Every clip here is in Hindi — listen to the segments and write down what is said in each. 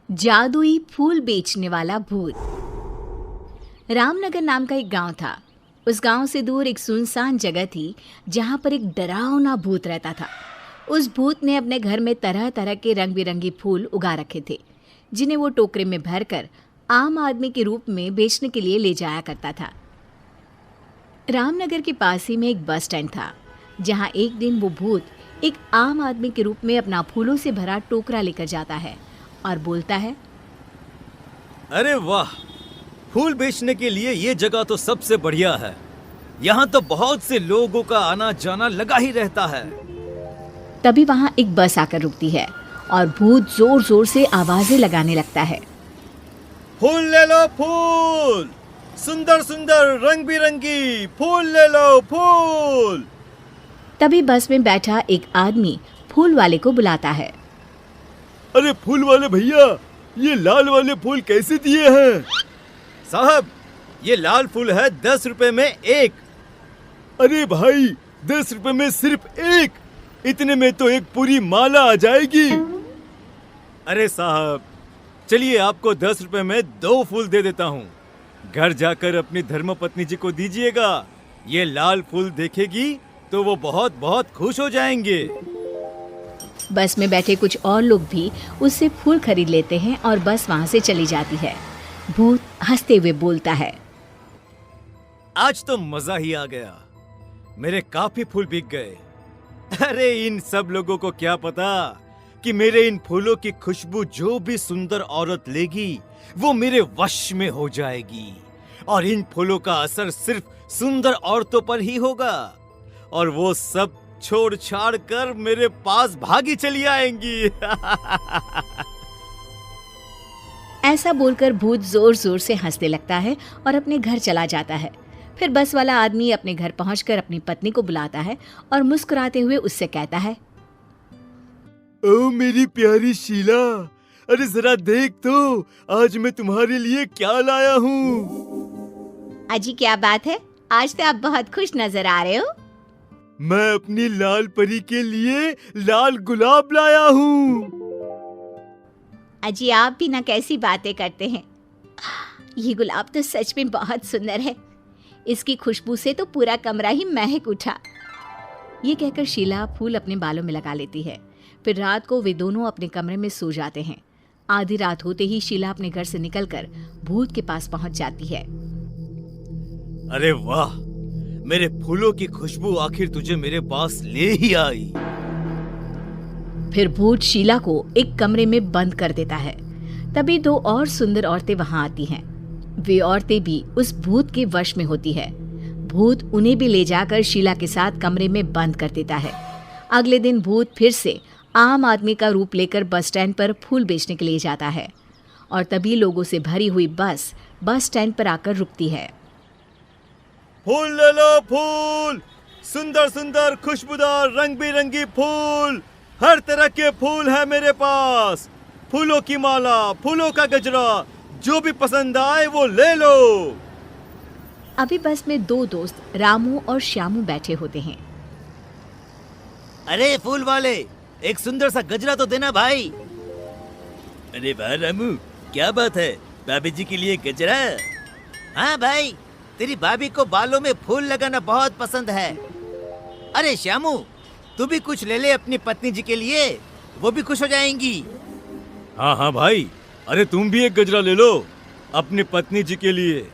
जादुई फूल बेचने वाला भूत। रामनगर नाम का एक गांव था। उस गांव से दूर एक सुनसान जगह थी जहां पर एक डरावना भूत रहता था। उस भूत ने अपने घर में तरह तरह के रंग बिरंगे फूल उगा रखे थे, जिन्हें वो टोकरे में भरकर आम आदमी के रूप में बेचने के लिए ले जाया करता था। रामनगर के पास ही में एक बस स्टैंड था, जहां एक दिन वो भूत एक आम आदमी के रूप में अपना फूलों से भरा टोकरा लेकर जाता है और बोलता है, अरे वाह, फूल बेचने के लिए ये जगह तो सबसे बढ़िया है। यहाँ तो बहुत से लोगों का आना जाना लगा ही रहता है। तभी वहां एक बस आकर रुकती है और भूत जोर जोर से आवाजें लगाने लगता है। फूल ले लो, फूल, सुंदर सुंदर रंग बिरंगी फूल ले लो, फूल। तभी बस में बैठा एक आदमी फूल वाले को बुलाता है। अरे फूल वाले भैया, ये लाल वाले फूल कैसे दिए हैं? साहब, ये लाल फूल है 10 रुपए में एक। अरे भाई, 10 रुपए में सिर्फ एक? इतने में तो एक पूरी माला आ जाएगी। अरे साहब, चलिए आपको 10 रुपए में 2 फूल दे देता हूँ। घर जाकर अपनी धर्मपत्नी जी को दीजिएगा। ये लाल फूल देखेगी तो वो बहुत बहुत खुश हो जाएंगे। बस में बैठे कुछ और लोग भी उससे फूल खरीद लेते हैं और बस वहां से चली जाती है। भूत हंसते हुए बोलता है, आज तो मजा ही आ गया, मेरे काफी फूल बिक गए। अरे इन सब लोगों को क्या पता कि मेरे इन फूलों की खुशबू जो भी सुंदर औरत लेगी वो मेरे वश में हो जाएगी, और इन फूलों का असर सिर्फ सुंदर औरतों पर ही होगा, और वो सब छोड़ छाड़ कर मेरे पास भागी चली आएंगी। ऐसा बोलकर भूत जोर जोर से हंसने लगता है और अपने घर चला जाता है। फिर बस वाला आदमी अपने घर पहुंचकर अपनी पत्नी को बुलाता है और मुस्कुराते हुए उससे कहता है, ओ मेरी प्यारी शीला, अरे जरा देख तो, आज मैं तुम्हारे लिए क्या लाया हूँ। अजी क्या बात है, आज तो आप बहुत खुश नजर आ रहे हो। मैं अपनी लाल परी के लिए लाल गुलाब लाया हूँ। अजी आप भी ना कैसी बातें करते हैं। ये गुलाब तो सच में बहुत सुंदर है, इसकी खुशबू से तो पूरा कमरा ही महक उठा। ये कहकर शीला फूल अपने बालों में लगा लेती है। फिर रात को वे दोनों अपने कमरे में सो जाते हैं। आधी रात होते ही शीला अपने घर से निकलकर भूत के पास पहुंच जाती है। अरे वाह, मेरे फूलों की खुशबू आखिर तुझे मेरे पास ले ही आई। फिर भूत शीला को एक कमरे में बंद कर देता है। तभी 2 और सुंदर औरतें वहां आती हैं। वे औरतें भी उस भूत के वश में होती है। भूत उन्हें भी ले जाकर शीला के साथ कमरे में बंद कर देता है। अगले दिन भूत फिर से आम आदमी का रूप लेकर बस स्टैंड पर फूल बेचने के लिए जाता है, और तभी लोगों से भरी हुई बस स्टैंड पर आकर रुकती है। फूल ले लो, फूल, सुंदर सुंदर खुशबूदार रंग बिरंगी फूल, हर तरह के फूल है मेरे पास। फूलों की माला, फूलों का गजरा, जो भी पसंद आए वो ले लो। अभी बस में 2 दोस्त रामू और श्यामू बैठे होते हैं। अरे फूल वाले, एक सुंदर सा गजरा तो देना भाई। अरे वाह रामू, क्या बात है, भाभी जी के लिए गजरा? हाँ भाई, तेरी भाभी को बालों में फूल लगाना बहुत पसंद है। अरे श्यामू, तू भी कुछ ले ले अपनी पत्नी जी के लिए, वो भी खुश हो जाएंगी। हाँ हाँ भाई, अरे तुम भी एक गजरा ले लो अपनी पत्नी जी के लिए।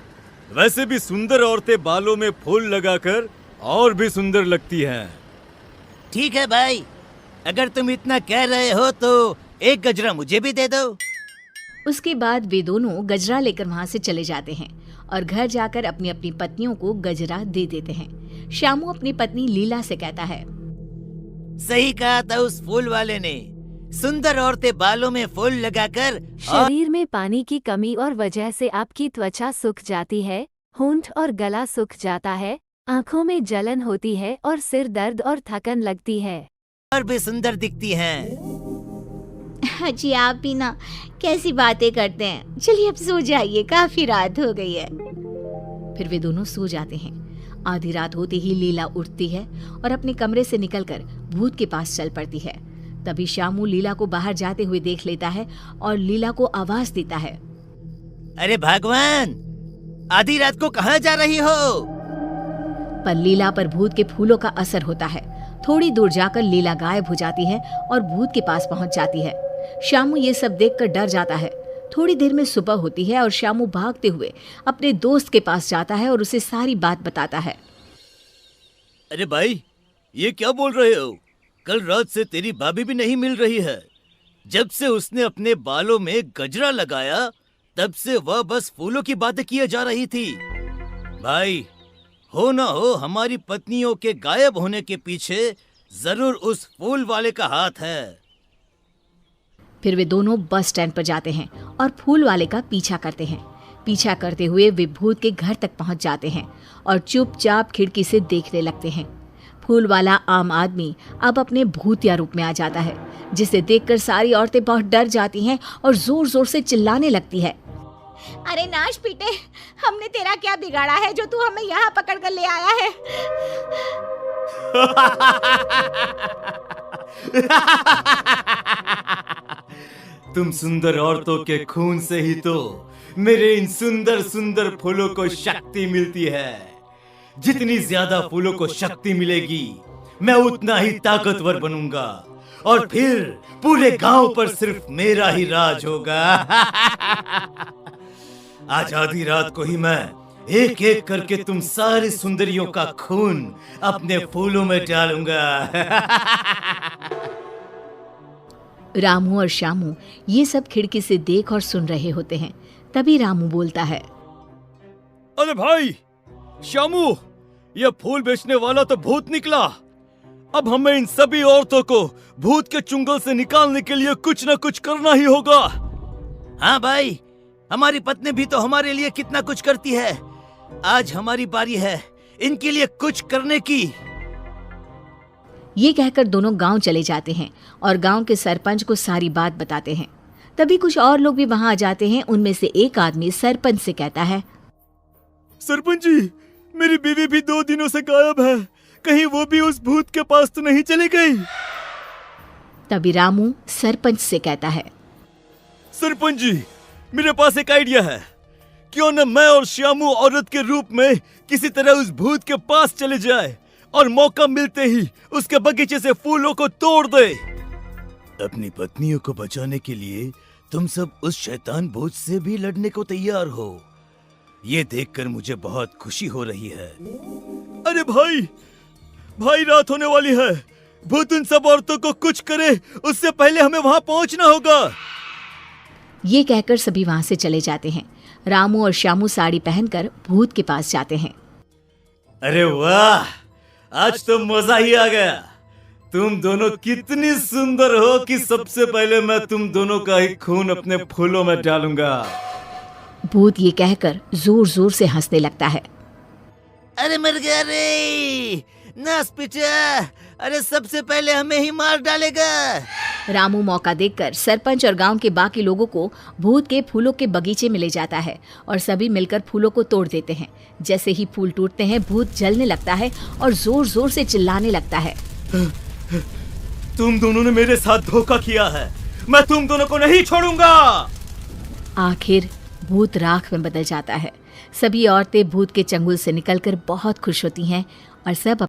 वैसे भी सुंदर औरतें बालों में फूल लगाकर और भी सुंदर लगती हैं। ठीक है भाई, अगर तुम इतना कह रहे हो तो एक गजरा मुझे भी दे दो। उसके बाद वे दोनों गजरा लेकर वहां से चले जाते हैं और घर जाकर अपनी अपनी पत्नियों को गजरा दे देते हैं। श्यामू अपनी पत्नी लीला से कहता है, सही कहा था उस फूल वाले ने, सुंदर औरतें बालों में फूल लगाकर शरीर में पानी की कमी और वजह से आपकी त्वचा सूख जाती है, होंठ और गला सूख जाता है, आँखों में जलन होती है और सिर दर्द और थकन लगती है, और भी सुंदर दिखती हैं। जी आप भी ना कैसी बातें करते हैं। चलिए अब सो जाइए, काफी रात हो गई है। फिर वे दोनों सो जाते हैं। आधी रात होते ही लीला उठती है और अपने कमरे से निकलकर भूत के पास चल पड़ती है। तभी शामू लीला को बाहर जाते हुए देख लेता है और लीला को आवाज देता है। अरे भगवान, आधी रात को कहाँ जा रही हो? पर लीला पर भूत के फूलों का असर होता है। थोड़ी दूर जाकर लीला गायब हो जाती है और भूत के पास पहुंच जाती है। शामू ये सब देखकर डर जाता है। थोड़ी देर में सुबह होती है और शामू भागते हुए अपने दोस्त के पास जाता है और उसे सारी बात बताता है। अरे भाई, ये क्या बोल रहे हो? कल रात से तेरी भाभी भी नहीं मिल रही है। जब से उसने अपने बालों में गजरा लगाया तब से वह बस फूलों की बातें किए जा रही थी। भाई, हो ना हो हमारी पत्नियों के गायब होने के पीछे जरूर उस फूल वाले का हाथ है। फिर वे दोनों बस स्टैंड पर जाते हैं और फूल वाले का पीछा करते हैं। पीछा करते हुए वे भूत के घर तक पहुंच जाते हैं और चुपचाप खिड़की से देखने लगते हैं। फूल वाला आम आदमी अब अपने भूतिया रूप में आ जाता है, जिसे देखकर सारी औरतें बहुत डर जाती हैं और जोर जोर से चिल्लाने लगती है। अरे नाश पीटे, हमने तेरा क्या बिगाड़ा है जो तू हमें यहाँ पकड़ कर ले आया है? तुम सुंदर औरतों के खून से ही तो मेरे इन सुंदर सुंदर फूलों को शक्ति मिलती है। जितनी ज्यादा फूलों को शक्ति मिलेगी, मैं उतना ही ताकतवर बनूंगा और फिर पूरे गांव पर सिर्फ मेरा ही राज होगा। आज आधी रात को ही मैं एक एक करके तुम सारी सुंदरियों का खून अपने फूलों में डालूंगा। रामू और शामू ये सब खिड़की से देख और सुन रहे होते हैं। तभी रामू बोलता है। अरे भाई शामू, यह फूल बेचने वाला तो भूत निकला। अब हमें इन सभी औरतों को भूत के चुंगल से निकालने के लिए कुछ न कुछ करना ही होगा। हाँ भाई, हमारी पत्नी भी तो हमारे लिए कितना कुछ करती है। आज हमारी बारी है इनके लिए कुछ करने की। ये कहकर दोनों गांव चले जाते हैं और गांव के सरपंच को सारी बात बताते हैं। तभी कुछ और लोग भी वहां आ जाते हैं। उनमें से एक आदमी सरपंच से कहता है। सरपंच जी, मेरी बीवी भी 2 दिनों से गायब है। कहीं वो भी उस भूत के पास तो नहीं चली गई? तभी रामू सरपंच से कहता है। सरपंच जी, मेरे पास एक आइडिया है। क्यों न मैं और श्यामू औरत के रूप में किसी तरह उस भूत के पास चले जाए और मौका मिलते ही उसके बगीचे से फूलों को तोड़ दे। अपनी पत्नियों को बचाने के लिए तुम सब उस शैतान भूत से भी लड़ने को तैयार हो। ये देखकर मुझे बहुत खुशी हो रही है। अरे भाई रात होने वाली है। भूत उन सब औरतों को कुछ करे उससे पहले हमें वहां पहुंचना होगा। ये कहकर सभी वहां से चले जाते हैं। रामू और श्यामू साड़ी पहनकर भूत के पास जाते हैं। अरे वाह, आज तो मजा ही आ गया। तुम दोनों कितनी सुंदर हो कि सबसे पहले मैं तुम दोनों का ही खून अपने फूलों में डालूंगा। भूत ये कहकर जोर जोर से हंसने लगता है। अरे मर गया रे नास पिटा, अरे सबसे पहले हमें ही मार डालेगा। रामू मौका देखकर सरपंच और गांव के बाकी लोगों को भूत के फूलों के बगीचे में ले जाता है और सभी मिलकर फूलों को तोड़ देते हैं। जैसे ही फूल टूटते हैं, भूत जलने लगता है और जोर जोर से चिल्लाने लगता है। तुम दोनों ने मेरे साथ धोखा किया है, मैं तुम दोनों को नहीं छोड़ूंगा। आखिर भूत राख में बदल जाता है। सभी औरतें भूत के चंगुल से निकलकर बहुत खुश होती हैं और सब